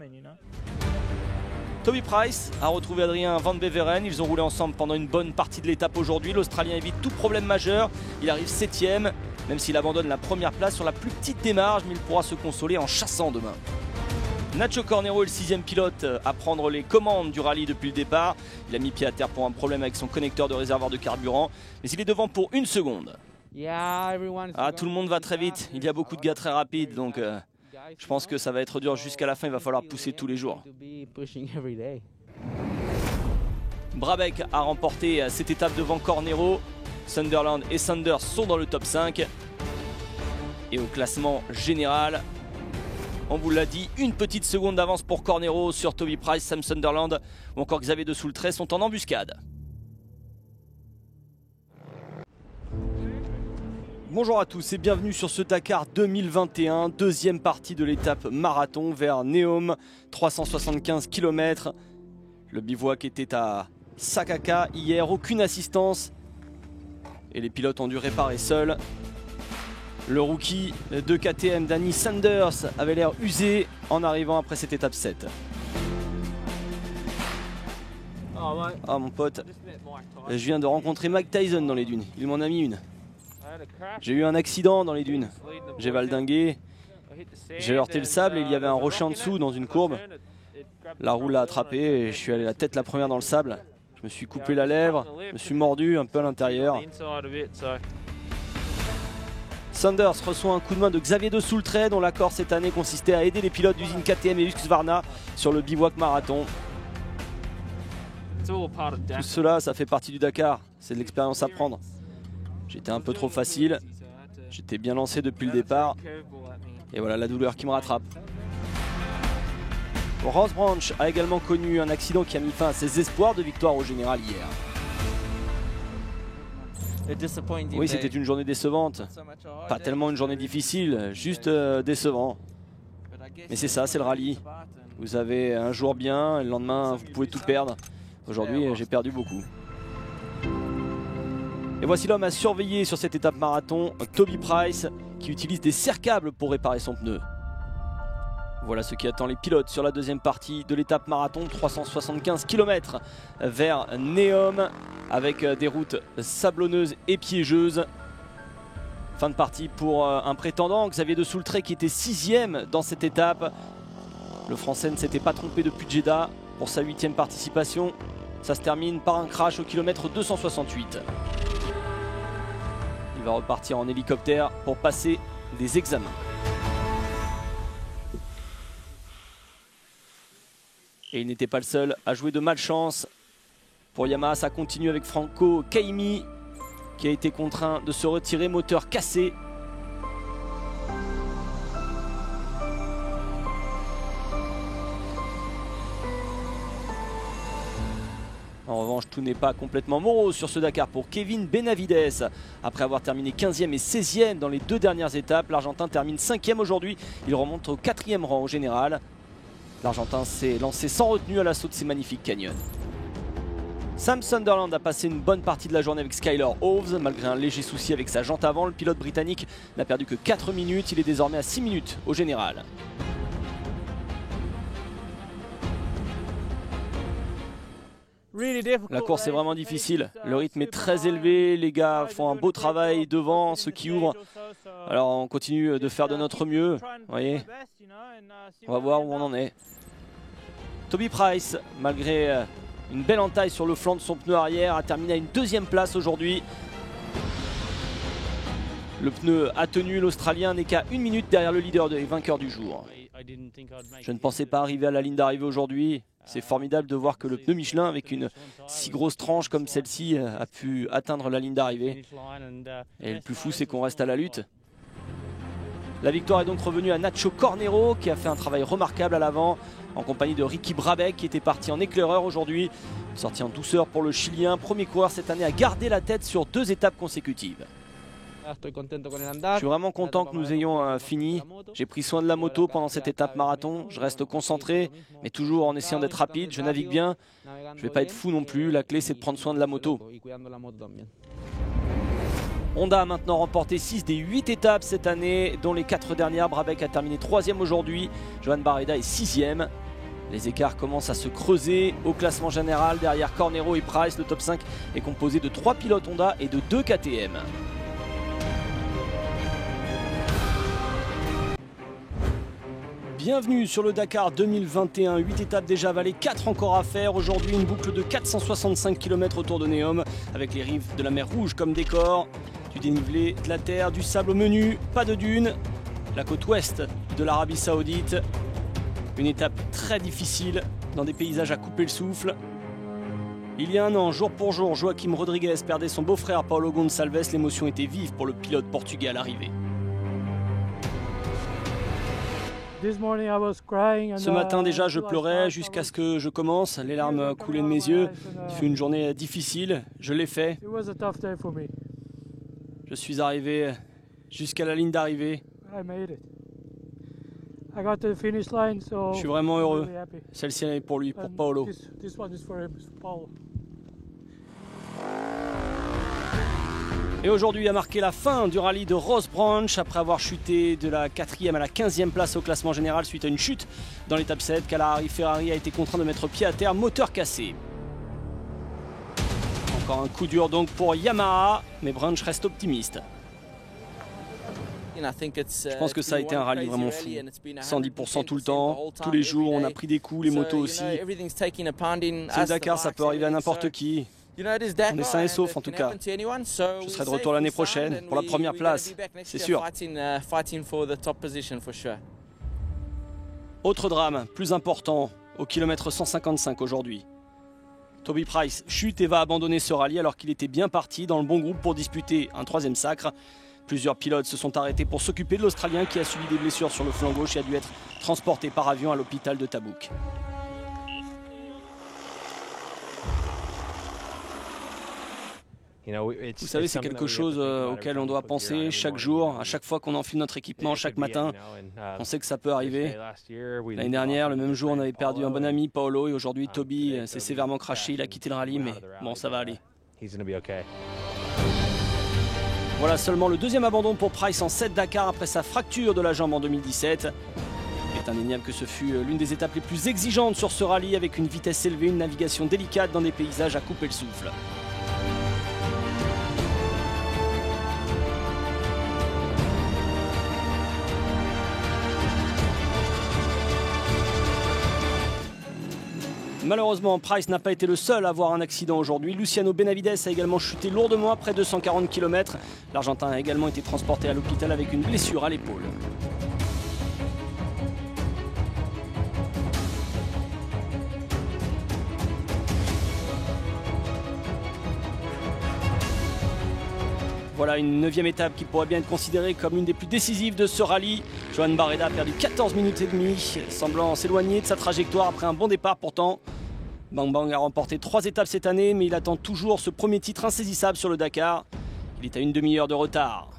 S1: Toby Price a retrouvé Adrien Van Beveren, ils ont roulé ensemble pendant une bonne partie de l'étape aujourd'hui. L'Australien évite tout problème majeur, il arrive 7e, même s'il abandonne la première place sur la plus petite des marges, mais il pourra se consoler en chassant demain. Nacho Cornero est le 6e pilote à prendre les commandes du rallye depuis le départ. Il a mis pied à terre pour un problème avec son connecteur de réservoir de carburant, mais il est devant pour 1 seconde. Ah, tout le monde va très vite, il y a beaucoup de gars très rapides, donc je pense que ça va être dur jusqu'à la fin, il va falloir pousser tous les jours. Brabec a remporté cette étape devant Cornero. Sunderland et Sanders sont dans le top 5. Et au classement général, On vous l'a dit, une petite seconde d'avance pour Cornero sur Toby Price, Sam Sunderland ou encore Xavier de Soultret sont en embuscade. Bonjour à tous et bienvenue sur ce Dakar 2021, deuxième partie de l'étape marathon vers Neom, 375 km. Le bivouac était à Sakaka hier, aucune assistance et les pilotes ont dû réparer seuls. Le rookie de KTM, Danny Sanders, avait l'air usé en arrivant après cette étape 7. Ah mon pote, je viens de rencontrer Mike Tyson dans les dunes, il m'en a mis une. J'ai eu un accident dans les dunes, j'ai valdingué, j'ai heurté le sable et il y avait un rocher en dessous dans une courbe. La roue l'a attrapé et je suis allé la tête la première dans le sable. Je me suis coupé la lèvre, je me suis mordu un peu à l'intérieur. Sanders reçoit un coup de main de Xavier de Soultret dont l'accord cette année consistait à aider les pilotes d'usine KTM et Husqvarna sur le bivouac marathon. Tout cela, ça fait partie du Dakar, c'est de l'expérience à prendre. J'étais un peu trop facile, j'étais bien lancé depuis le départ et voilà la douleur qui me rattrape. Ross Branch a également connu un accident qui a mis fin à ses espoirs de victoire au général hier. Oui, c'était une journée décevante, pas tellement une journée difficile, juste décevant. Mais c'est ça, c'est le rallye. Vous avez un jour bien, et le lendemain vous pouvez tout perdre. Aujourd'hui j'ai perdu beaucoup. Et voici l'homme à surveiller sur cette étape marathon, Toby Price, qui utilise des serre-câbles pour réparer son pneu. Voilà ce qui attend les pilotes sur la deuxième partie de l'étape marathon, 375 km vers Neom, avec des routes sablonneuses et piégeuses. Fin de partie pour un prétendant, Xavier de Soultret, qui était 6e dans cette étape. Le Français ne s'était pas trompé depuis Jeddah pour sa 8e participation. Ça se termine par un crash au kilomètre 268. Il va repartir en hélicoptère pour passer des examens. Et il n'était pas le seul à jouer de malchance. Pour Yamaha, ça continue avec Franco Kaimi qui a été contraint de se retirer, moteur cassé. En revanche, tout n'est pas complètement morose sur ce Dakar pour Kevin Benavides. Après avoir terminé 15e et 16e dans les deux dernières étapes, l'Argentin termine 5e aujourd'hui. Il remonte au 4e rang au général. L'Argentin s'est lancé sans retenue à l'assaut de ces magnifiques canyons. Sam Sunderland a passé une bonne partie de la journée avec Skyler Hoves. Malgré un léger souci avec sa jante avant, le pilote britannique n'a perdu que 4 minutes. Il est désormais à 6 minutes au général. La course est vraiment difficile, le rythme est très élevé, les gars font un beau travail devant, ceux qui ouvrent. Alors on continue de faire de notre mieux, vous voyez. On va voir où on en est. Toby Price, malgré une belle entaille sur le flanc de son pneu arrière, a terminé à une 2e place aujourd'hui. Le pneu a tenu, l'Australien n'est qu'à 1 minute derrière le leader et vainqueur du jour. Je ne pensais pas arriver à la ligne d'arrivée aujourd'hui. C'est formidable de voir que le pneu Michelin, avec une si grosse tranche comme celle-ci, a pu atteindre la ligne d'arrivée. Et le plus fou, c'est qu'on reste à la lutte. La victoire est donc revenue à Nacho Cornero, qui a fait un travail remarquable à l'avant, en compagnie de Ricky Brabec, qui était parti en éclaireur aujourd'hui. Sorti en douceur pour le Chilien, premier coureur cette année à garder la tête sur 2 étapes consécutives. Je suis vraiment content que nous ayons fini. J'ai pris soin de la moto pendant cette étape marathon. Je reste concentré, mais toujours en essayant d'être rapide. Je navigue bien. Je ne vais pas être fou non plus. La clé, c'est de prendre soin de la moto. Honda a maintenant remporté 6 des 8 étapes cette année, dont les 4 dernières. Brabec a terminé 3e aujourd'hui. Johan Barreda est 6e. Les écarts commencent à se creuser au classement général. Derrière Cornero et Price, le top 5 est composé de 3 pilotes Honda et de 2 KTM. Bienvenue sur le Dakar 2021, 8 étapes déjà avalées, 4 encore à faire. Aujourd'hui une boucle de 465 km autour de Neom, avec les rives de la mer Rouge comme décor. Du dénivelé, de la terre, du sable au menu, pas de dunes. La côte ouest de l'Arabie Saoudite. Une étape très difficile, dans des paysages à couper le souffle. Il y a un an, jour pour jour, Joaquim Rodrigues perdait son beau-frère Paulo Gonçalves. L'émotion était vive pour le pilote portugais à l'arrivée. Ce matin déjà je pleurais jusqu'à ce que je commence, les larmes coulaient de mes yeux. Il fut une journée difficile, je l'ai fait. Je suis arrivé jusqu'à la ligne d'arrivée. Je suis vraiment heureux. Celle-ci est pour lui, pour Paolo. Et aujourd'hui a marqué la fin du rallye de Ross Branch après avoir chuté de la 4e à la 15e place au classement général suite à une chute dans l'étape 7. Kalahari Ferrari a été contraint de mettre pied à terre, moteur cassé. Encore un coup dur donc pour Yamaha, mais Branch reste optimiste. Je pense que ça a été un rallye vraiment fou. 110% tout le temps, tous les jours, on a pris des coups, les motos aussi. C'est le Dakar, ça peut arriver à n'importe qui. On est sain et sauf en tout cas. Je serai de retour l'année prochaine pour la première place, c'est sûr. Autre drame, plus important, au kilomètre 155 aujourd'hui. Toby Price chute et va abandonner ce rallye alors qu'il était bien parti dans le bon groupe pour disputer un 3e sacre. Plusieurs pilotes se sont arrêtés pour s'occuper de l'Australien qui a subi des blessures sur le flanc gauche et a dû être transporté par avion à l'hôpital de Tabouk. Vous savez, c'est quelque chose auquel on doit penser chaque jour, à chaque fois qu'on enfile notre équipement, chaque matin. On sait que ça peut arriver. L'année dernière, le même jour, on avait perdu un bon ami, Paolo, et aujourd'hui, Toby s'est sévèrement craché, il a quitté le rallye, mais bon, ça va aller. Voilà seulement le 2e abandon pour Price en 7 Dakar après sa fracture de la jambe en 2017. Il est indéniable que ce fut l'une des étapes les plus exigeantes sur ce rallye avec une vitesse élevée, une navigation délicate dans des paysages à couper le souffle. Malheureusement, Price n'a pas été le seul à avoir un accident aujourd'hui. Luciano Benavides a également chuté lourdement après 240 km. L'Argentin a également été transporté à l'hôpital avec une blessure à l'épaule. Voilà une 9e étape qui pourrait bien être considérée comme l'une des plus décisives de ce rallye. Joan Barreda a perdu 14 minutes et demie, semblant s'éloigner de sa trajectoire après un bon départ pourtant. Bang Bang a remporté 3 étapes cette année, mais il attend toujours ce premier titre insaisissable sur le Dakar. Il est à une demi-heure de retard.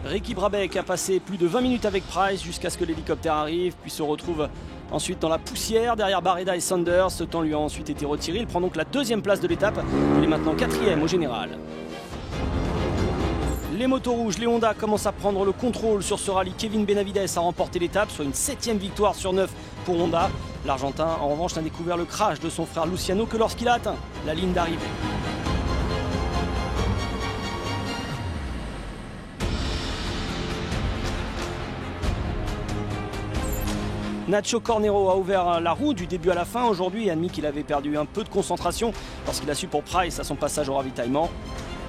S1: Ricky Brabec a passé plus de 20 minutes avec Price jusqu'à ce que l'hélicoptère arrive, puis se retrouve ensuite dans la poussière derrière Barreda et Sanders. Ce temps lui a ensuite été retiré. Il prend donc la 2e place de l'étape. Il est maintenant 4e au général. Les motos rouges, les Honda commencent à prendre le contrôle sur ce rallye. Kevin Benavides a remporté l'étape, soit une 7e victoire sur 9 pour Honda. L'Argentin, en revanche, n'a découvert le crash de son frère Luciano que lorsqu'il a atteint la ligne d'arrivée. Nacho Cornero a ouvert la roue du début à la fin aujourd'hui et a admis qu'il avait perdu un peu de concentration lorsqu'il a su pour Price à son passage au ravitaillement.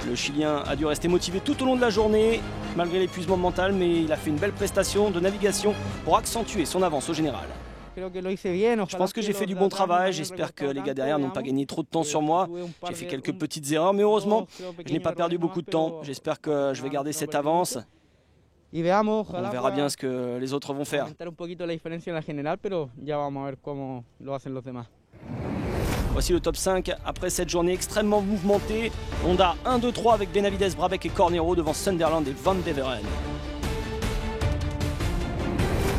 S1: Le Chilien a dû rester motivé tout au long de la journée, malgré l'épuisement mental, mais il a fait une belle prestation de navigation pour accentuer son avance au général. Je pense que j'ai fait du bon travail, j'espère que les gars derrière n'ont pas gagné trop de temps sur moi. J'ai fait quelques petites erreurs, mais heureusement, je n'ai pas perdu beaucoup de temps. J'espère que je vais garder cette avance. On verra bien ce que les autres vont faire. Voici le top 5 après cette journée extrêmement mouvementée. Honda 1, 2, 3 avec Benavides, Brabec et Cornero devant Sunderland et Van Beveren.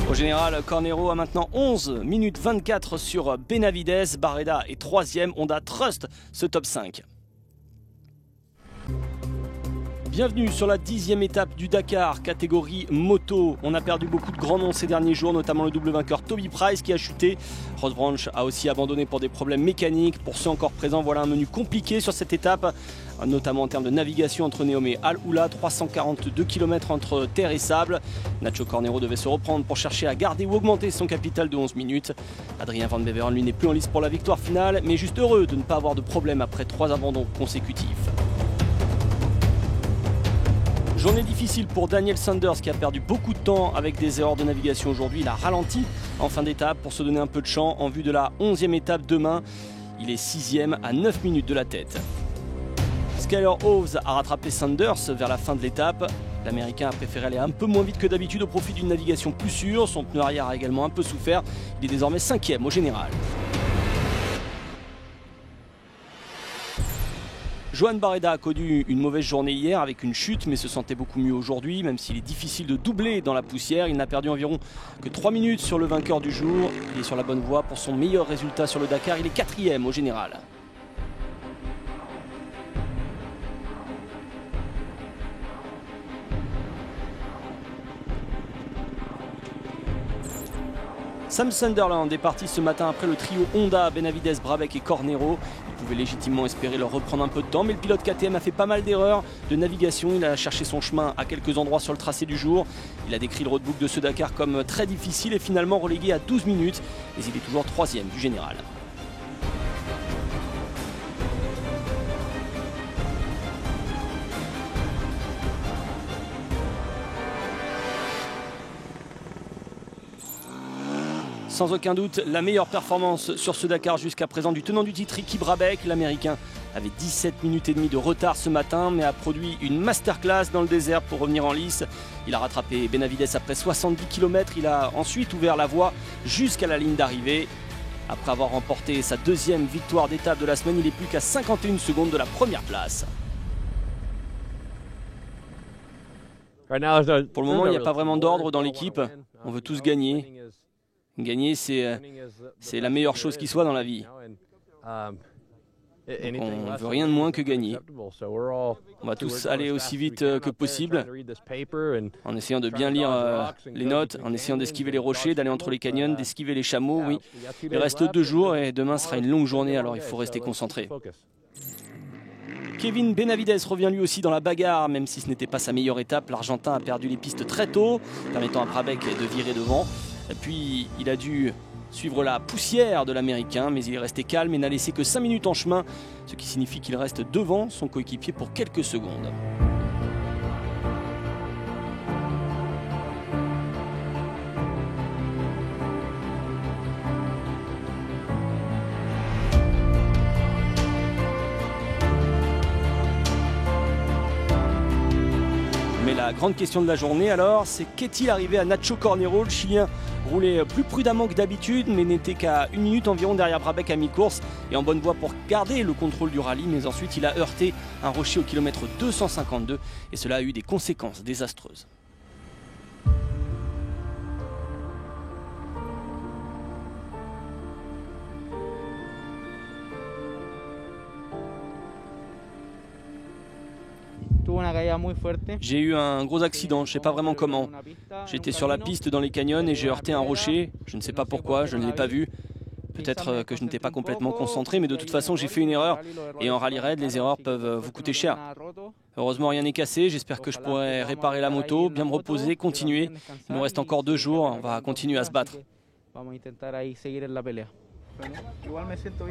S1: Au général, Cornero a maintenant 11 minutes 24 sur Benavides. Barreda est 3e. Honda trust ce top 5. Bienvenue sur la 10e étape du Dakar, catégorie moto. On a perdu beaucoup de grands noms ces derniers jours, notamment le double vainqueur Toby Price qui a chuté. Ross Branch a aussi abandonné pour des problèmes mécaniques. Pour ceux encore présents, voilà un menu compliqué sur cette étape, notamment en termes de navigation entre Neom et Al Oula, 342 km entre terre et sable. Nacho Cornero devait se reprendre pour chercher à garder ou augmenter son capital de 11 minutes. Adrien Van Beveren, lui, n'est plus en lice pour la victoire finale, mais juste heureux de ne pas avoir de problème après 3 abandons consécutifs. Journée difficile pour Daniel Sanders qui a perdu beaucoup de temps avec des erreurs de navigation aujourd'hui. Il a ralenti en fin d'étape pour se donner un peu de champ en vue de la 11e étape demain. Il est 6e à 9 minutes de la tête. Skyler Hoves a rattrapé Sanders vers la fin de l'étape. L'Américain a préféré aller un peu moins vite que d'habitude au profit d'une navigation plus sûre. Son pneu arrière a également un peu souffert. Il est désormais 5e au général. Joan Barreda a connu une mauvaise journée hier avec une chute mais se sentait beaucoup mieux aujourd'hui. Même s'il est difficile de doubler dans la poussière, il n'a perdu environ que 3 minutes sur le vainqueur du jour. Il est sur la bonne voie pour son meilleur résultat sur le Dakar, il est 4e au général. Sam Sunderland est parti ce matin après le trio Honda, Benavides, Brabec et Cornero. Ils pouvaient légitimement espérer leur reprendre un peu de temps, mais le pilote KTM a fait pas mal d'erreurs de navigation. Il a cherché son chemin à quelques endroits sur le tracé du jour. Il a décrit le roadbook de ce Dakar comme très difficile et finalement relégué à 12 minutes. Mais il est toujours 3e du général. Sans aucun doute, la meilleure performance sur ce Dakar jusqu'à présent du tenant du titre, Ricky Brabec. L'Américain avait 17 minutes et demie de retard ce matin, mais a produit une masterclass dans le désert pour revenir en lice. Il a rattrapé Benavides après 70 km. Il a ensuite ouvert la voie jusqu'à la ligne d'arrivée. Après avoir remporté sa 2e victoire d'étape de la semaine, il est plus qu'à 51 secondes de la première place. Pour le moment, il n'y a pas vraiment d'ordre dans l'équipe. On veut tous gagner. Gagner, c'est la meilleure chose qui soit dans la vie. Donc on ne veut rien de moins que gagner. On va tous aller aussi vite que possible, en essayant de bien lire les notes, en essayant d'esquiver les rochers, d'aller entre les canyons, d'esquiver les chameaux. Oui, il reste 2 jours et demain sera une longue journée, alors il faut rester concentré. Kevin Benavides revient lui aussi dans la bagarre, même si ce n'était pas sa meilleure étape. L'Argentin a perdu les pistes très tôt, permettant à Brabec de virer devant. Et puis il a dû suivre la poussière de l'Américain, mais il est resté calme et n'a laissé que 5 minutes en chemin, ce qui signifie qu'il reste devant son coéquipier pour quelques secondes. Mais la grande question de la journée alors, c'est qu'est-il arrivé à Nacho Cornero? Le Chilien roulait plus prudemment que d'habitude, mais n'était qu'à 1 minute environ derrière Brabec à mi-course et en bonne voie pour garder le contrôle du rallye. Mais ensuite, il a heurté un rocher au kilomètre 252 et cela a eu des conséquences désastreuses. J'ai eu un gros accident, je ne sais pas vraiment comment. J'étais sur la piste dans les canyons et j'ai heurté un rocher. Je ne sais pas pourquoi, je ne l'ai pas vu. Peut-être que je n'étais pas complètement concentré, mais de toute façon j'ai fait une erreur. Et en rallye raid, les erreurs peuvent vous coûter cher. Heureusement rien n'est cassé, j'espère que je pourrai réparer la moto, bien me reposer, continuer. Il nous reste encore 2 jours, on va continuer à se battre.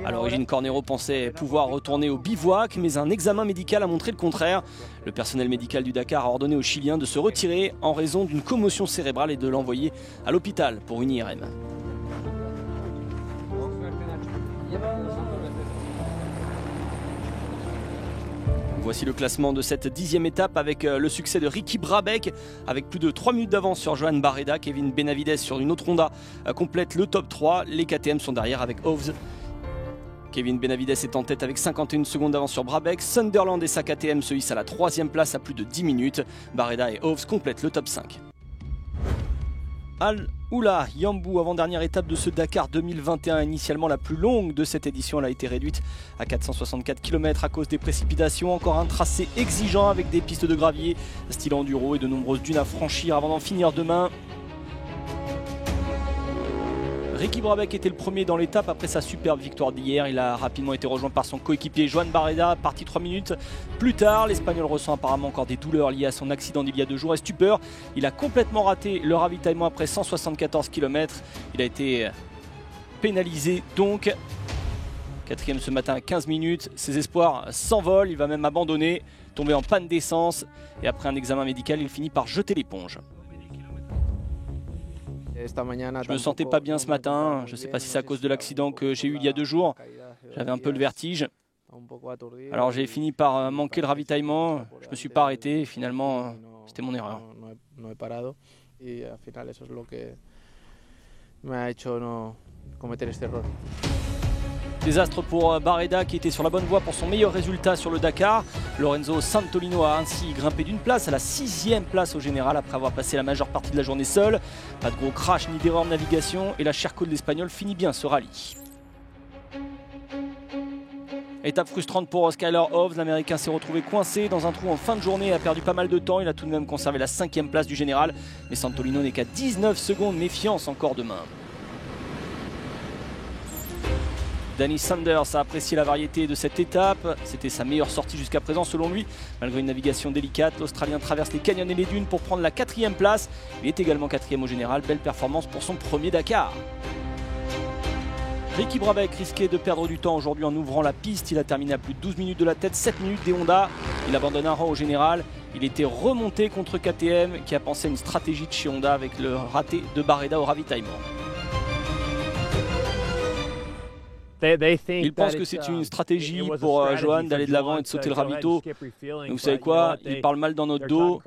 S1: À l'origine, Cornero pensait pouvoir retourner au bivouac, mais un examen médical a montré le contraire. Le personnel médical du Dakar a ordonné aux Chiliens de se retirer en raison d'une commotion cérébrale et de l'envoyer à l'hôpital pour une IRM. Voici le classement de cette 10e étape avec le succès de Ricky Brabec avec plus de 3 minutes d'avance sur Joan Barreda. Kevin Benavides sur une autre Honda complète le top 3. Les KTM sont derrière avec Hoves. Kevin Benavides est en tête avec 51 secondes d'avance sur Brabec. Sunderland et sa KTM se hissent à la 3e place à plus de 10 minutes. Barreda et Hoves complètent le top 5. Al-Oula Yambou, avant-dernière étape de ce Dakar 2021, initialement la plus longue de cette édition. Elle a été réduite à 464 km à cause des précipitations. Encore un tracé exigeant avec des pistes de gravier, style enduro et de nombreuses dunes à franchir avant d'en finir demain. Ricky Brabec était le premier dans l'étape après sa superbe victoire d'hier. Il a rapidement été rejoint par son coéquipier Joan Barreda, parti 3 minutes plus tard. L'Espagnol ressent apparemment encore des douleurs liées à son accident d'il y a 2 jours et stupeur. Il a complètement raté le ravitaillement après 174 km. Il a été pénalisé donc. 4e ce matin à 15 minutes. Ses espoirs s'envolent, il va même abandonner. tombé en panne d'essence et après un examen médical, il finit par jeter l'éponge. Je me sentais pas bien ce matin, je ne sais pas si c'est à cause de l'accident que j'ai eu il y a 2 jours. J'avais un peu le vertige. Alors j'ai fini par manquer le ravitaillement, je ne me suis pas arrêté et finalement c'était mon erreur. Désastre pour Barreda qui était sur la bonne voie pour son meilleur résultat sur le Dakar. Lorenzo Santolino a ainsi grimpé d'une place à la 6e place au général après avoir passé la majeure partie de la journée seul. Pas de gros crash ni d'erreur de navigation et la Cherco de l'Espagnol finit bien ce rallye. Étape frustrante pour Skyler Hobbs, l'Américain s'est retrouvé coincé dans un trou en fin de journée et a perdu pas mal de temps. Il a tout de même conservé la 5e place du général, mais Santolino n'est qu'à 19 secondes, méfiance encore demain. Danny Sanders a apprécié la variété de cette étape, c'était sa meilleure sortie jusqu'à présent selon lui. Malgré une navigation délicate, l'Australien traverse les canyons et les dunes pour prendre la 4e place. Il est également 4e au général, belle performance pour son premier Dakar. Ricky Brabec risquait de perdre du temps aujourd'hui en ouvrant la piste. Il a terminé à plus de 12 minutes de la tête, 7 minutes des Honda. Il abandonne un rang au général. Il était remonté contre KTM qui a pensé à une stratégie de chez Honda avec le raté de Barreda au ravitaillement. Ils pensent que c'est une stratégie pour Johan d'aller de l'avant et de sauter le ravito. Mais vous savez quoi, ils parlent mal dans notre dos.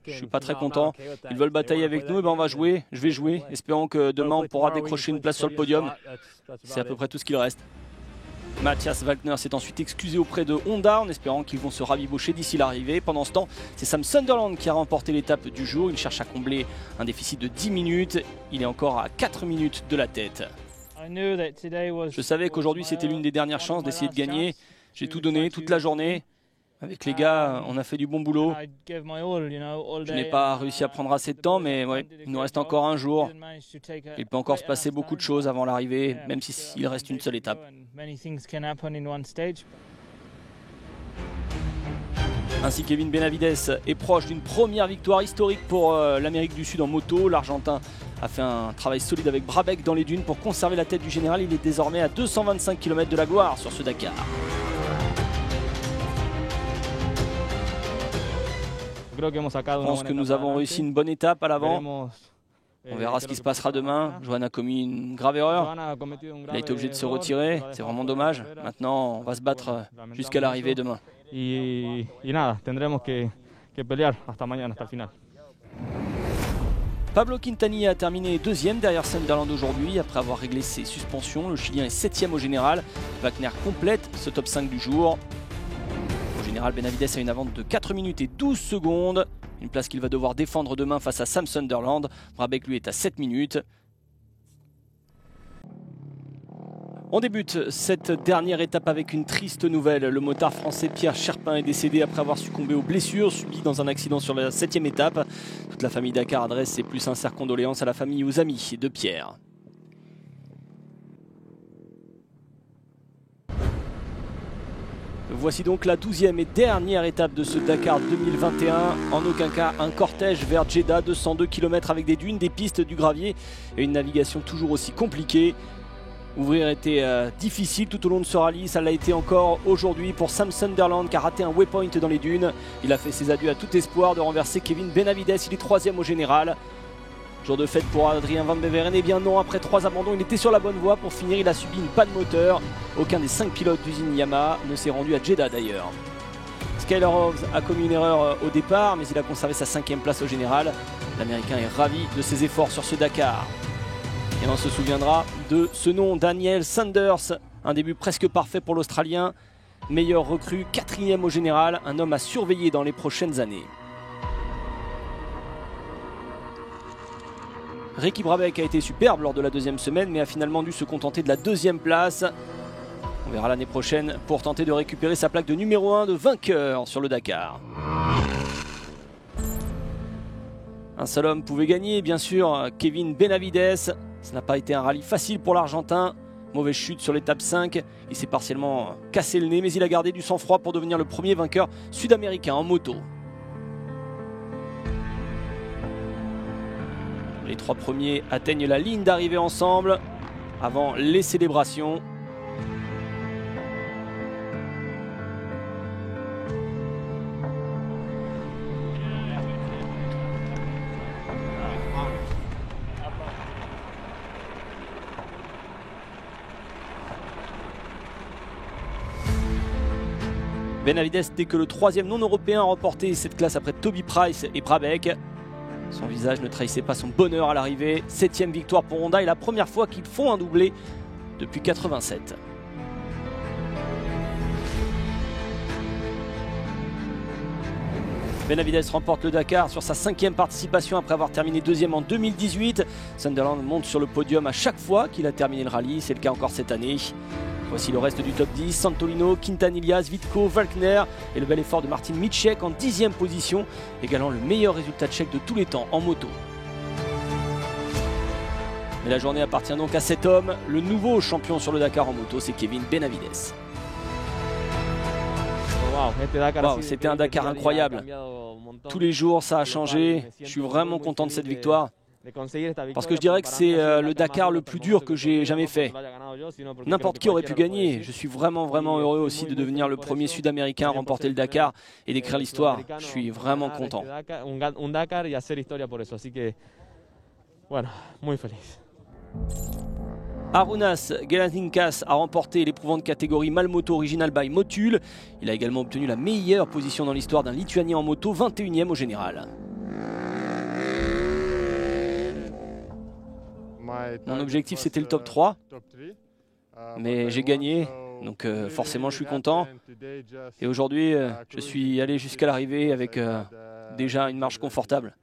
S1: Je ne suis pas très content. Ils veulent batailler avec nous, et ben on va jouer. Je vais jouer, espérant que demain on pourra décrocher une place sur le podium. C'est à peu près tout ce qu'il reste. Matthias Wagner s'est ensuite excusé auprès de Honda en espérant qu'ils vont se rabibocher d'ici l'arrivée. Pendant ce temps, c'est Sam Sunderland qui a remporté l'étape du jour. Il cherche à combler un déficit de 10 minutes. Il est encore à 4 minutes de la tête. Je savais qu'aujourd'hui c'était l'une des dernières chances d'essayer de gagner. J'ai tout donné toute la journée. Avec les gars, on a fait du bon boulot. Je n'ai pas réussi à prendre assez de temps, mais ouais, il nous reste encore un jour. Il peut encore se passer beaucoup de choses avant l'arrivée, même s'il reste une seule étape. Ainsi, Kevin Benavides est proche d'une première victoire historique pour l'Amérique du Sud en moto. L'Argentin a fait un travail solide avec Brabec dans les dunes pour conserver la tête du général. Il est désormais à 225 km de la gloire sur ce Dakar. Je pense que nous avons réussi une bonne étape à l'avant. On verra ce qui se passera demain. Johan a commis une grave erreur. Il a été obligé de se retirer. C'est vraiment dommage. Maintenant, on va se battre jusqu'à l'arrivée demain. Pablo Quintani a terminé 2e derrière Sunderland aujourd'hui après avoir réglé ses suspensions. Le Chilien est 7e au général. Wagner complète ce top 5 du jour. Au général, Benavides a une avance de 4 minutes et 12 secondes. Une place qu'il va devoir défendre demain face à Sam Sunderland. Brabec lui est à 7 minutes. On débute cette dernière étape avec une triste nouvelle. Le motard français Pierre Cherpin est décédé après avoir succombé aux blessures subies dans un accident sur la 7e étape. Toute la famille Dakar adresse ses plus sincères condoléances à la famille et aux amis de Pierre. Voici donc la 12e et dernière étape de ce Dakar 2021. En aucun cas un cortège vers Jeddah, 202 km avec des dunes, des pistes, du gravier et une navigation toujours aussi compliquée. Ouvrir était difficile tout au long de ce rallye, ça l'a été encore aujourd'hui pour Sam Sunderland qui a raté un waypoint dans les dunes. Il a fait ses adieux à tout espoir de renverser Kevin Benavides, il est 3e au général. Jour de fête pour Adrien Van Beveren, eh bien non, après 3 abandons, il était sur la bonne voie. Pour finir, il a subi une panne moteur. Aucun des 5 pilotes d'usine Yamaha ne s'est rendu à Jeddah d'ailleurs. Skyler Hobbs a commis une erreur au départ, mais il a conservé sa 5e place au général. L'Américain est ravi de ses efforts sur ce Dakar. Et on se souviendra de ce nom, Daniel Sanders. Un début presque parfait pour l'Australien. Meilleur recrue, 4e au général. Un homme à surveiller dans les prochaines années. Ricky Brabec a été superbe lors de la 2e semaine, mais a finalement dû se contenter de la 2e place. On verra l'année prochaine pour tenter de récupérer sa plaque de numéro 1 de vainqueur sur le Dakar. Un seul homme pouvait gagner, bien sûr, Kevin Benavides. Ça n'a pas été un rallye facile pour l'Argentin. Mauvaise chute sur l'étape 5. Il s'est partiellement cassé le nez, mais il a gardé du sang-froid pour devenir le premier vainqueur sud-américain en moto. Les 3 premiers atteignent la ligne d'arrivée ensemble avant les célébrations. Benavides n'est que le 3e non-européen à remporter cette classe après Toby Price et Brabec. Son visage ne trahissait pas son bonheur à l'arrivée. 7e victoire pour Honda et la première fois qu'ils font un doublé depuis 87. Benavides remporte le Dakar sur sa 5e participation après avoir terminé 2e en 2018. Sunderland monte sur le podium à chaque fois qu'il a terminé le rallye, c'est le cas encore cette année. Voici le reste du top 10, Santolino, Quintanillas, Vitko, Walkner et le bel effort de Martin Mitschek en 10e position, égalant le meilleur résultat tchèque de tous les temps en moto. Mais la journée appartient donc à cet homme, le nouveau champion sur le Dakar en moto, c'est Kevin Benavides. Wow, c'était un Dakar incroyable. Tous les jours ça a changé, je suis vraiment content de cette victoire. Parce que je dirais que c'est le Dakar le plus dur que j'ai jamais fait. N'importe qui aurait pu gagner. Je suis vraiment heureux aussi de devenir le premier Sud-Américain à remporter le Dakar et d'écrire l'histoire. Je suis vraiment content. Arunas Gelatinkas a remporté l'éprouvante catégorie Malmoto Original by Motul. Il a également obtenu la meilleure position dans l'histoire d'un Lituanien en moto, 21e au général. Mon objectif c'était le top 3, mais j'ai gagné, donc forcément je suis content. Et aujourd'hui je suis allé jusqu'à l'arrivée avec déjà une marche confortable.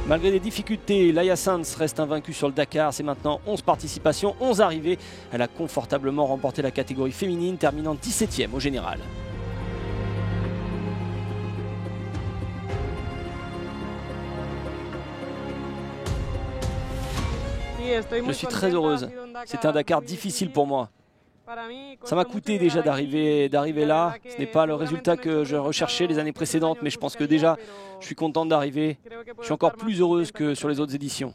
S1: Malgré des difficultés, Laia Sanz reste invaincue sur le Dakar. C'est maintenant 11 participations, 11 arrivées. Elle a confortablement remporté la catégorie féminine, terminant 17e au général. Je suis très heureuse. C'était un Dakar difficile pour moi. Ça m'a coûté déjà d'arriver là. Ce n'est pas le résultat que je recherchais les années précédentes, mais je pense que déjà, je suis contente d'arriver. Je suis encore plus heureuse que sur les autres éditions.